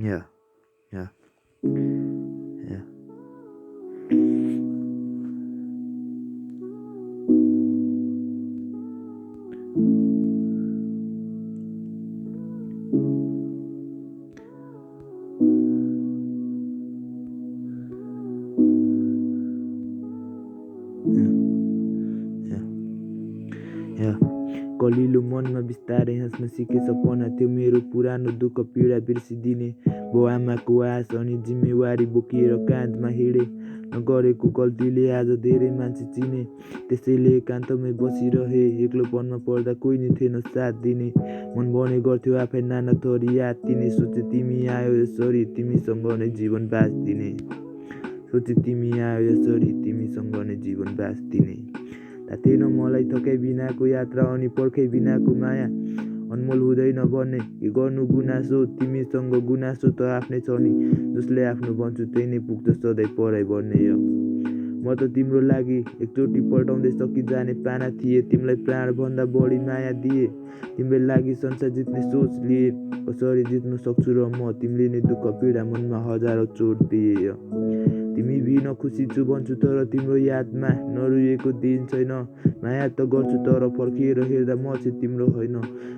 Yeah, yeah, yeah, yeah, yeah, yeah. कलिलो मनमा बिस्तारै हाँस्न सिके सपना थियो मेरो पुरानो दुःख पीडा बिर्सिदिने बाउ आमाको आश अनि जिम्मेवारी बोकिएर काँधमा हिँडे नगरेको गल्तीले आज धेरै मान्छे चिने त्यसैले एकान्तमै बसिरहे एक्लोपनमा पर्दा कोही नि थिएन साथ दिने मन बने गर्थ्यो आफै नाना थरी याद तिनी सोचे तिमी आयो यसरी तिमीसँग नै जीवन बाँच्दिने सोचे तिमी आयो यसरी तिमीसँग नै जीवन बाँच्दिने थाहा थिएन मलाई थकाइ बिनाको यात्रा अनि पर्खाइ बिनाको माया अनमोल हुँदैन भन्ने के गर्नु गुनासो तिमीसँग गुनासो त आफ्नै छ नि जसले आफ्नो भन्छु त्यही नै पुग्छ सधैँ पढाइ भन्ने हो म त तिम्रो लागि एकचोटि पल्टाउँदै सकिजाने पाना थिए तिमीलाई प्राणभन्दा बढी माया दिए तिम्रो लागि संसार जित्ने सोच लिए कसरी जित्न सक्छु र म तिमीले नै दुःख पीडा मनमा हजारौँ चोट दिए तिमी बिन खुसी छु भन्छु तर तिम्रो यादमा नरुएको दिन छैन माया त गर्छु तर फर्किएर हेर्दा म चाहिँ तिम्रो होइन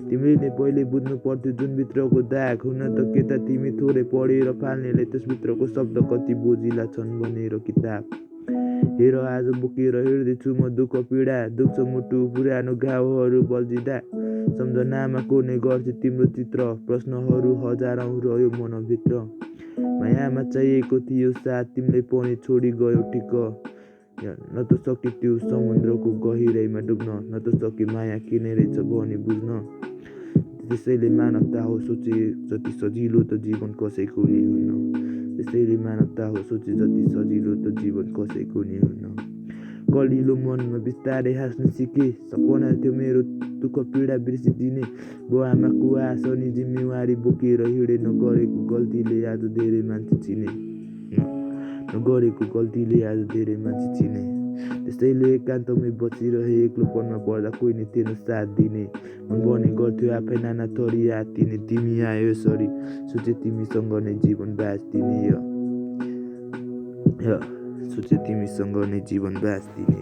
तिमीले नै पहिले बुझ्नु पर्थ्यो जुनभित्रको दाग हुन त के त तिमी थोरै पढेर फाल्नेले त्यसभित्रको शब्द कति बोजिला छन् भनेर किताब हेर आज बोकेर हिँड्दैछु म दुःख पीडा दुख्छ मुटु पुरानो घाउहरू बल्झिँदा सम्झनामा कोर्ने गर्छ तिम्रो चित्र प्रश्नहरू हजारौँ रह्यो मनभित्र मायामा चाहिएको थियो साथ तिमीले पनि छोडी गयो ठिक न त सके त्यो समुद्रको गहिराइमा डुब्न न त सके माया किने रहेछ भनी बुझ्न त्यसैले मानवता हो सोचे जति सजिलो त जीवन कसैको नि हुन्न त्यसैले मानवता हो सोचे जति सजिलो त जीवन कसैको नि हुन्न कलिलो मनमा बिस्तारै हाँस्न सिके सपना थियो मेरो दुःख पीडा बिर्सिदिने बाउ आमाको आश अनि जिम्मेवारी बोकेर हिँडे नगरेको गल्तीले आज धेरै मान्छे चिने नगरेको गल्तीले आज धेरै मान्छे चिने त्यसैले एकान्तमै बसिरहे एक्लोपनमा पर्दा कोही नि थिएन साथ दिने मन बने गर्थ्यो आफै नाना थरी याद दिने तिमी आयो यसरी सोचे तिमीसँग नै जीवन बाँच्दिने सोचे तिमीसँग नै जीवन बाँच्दिने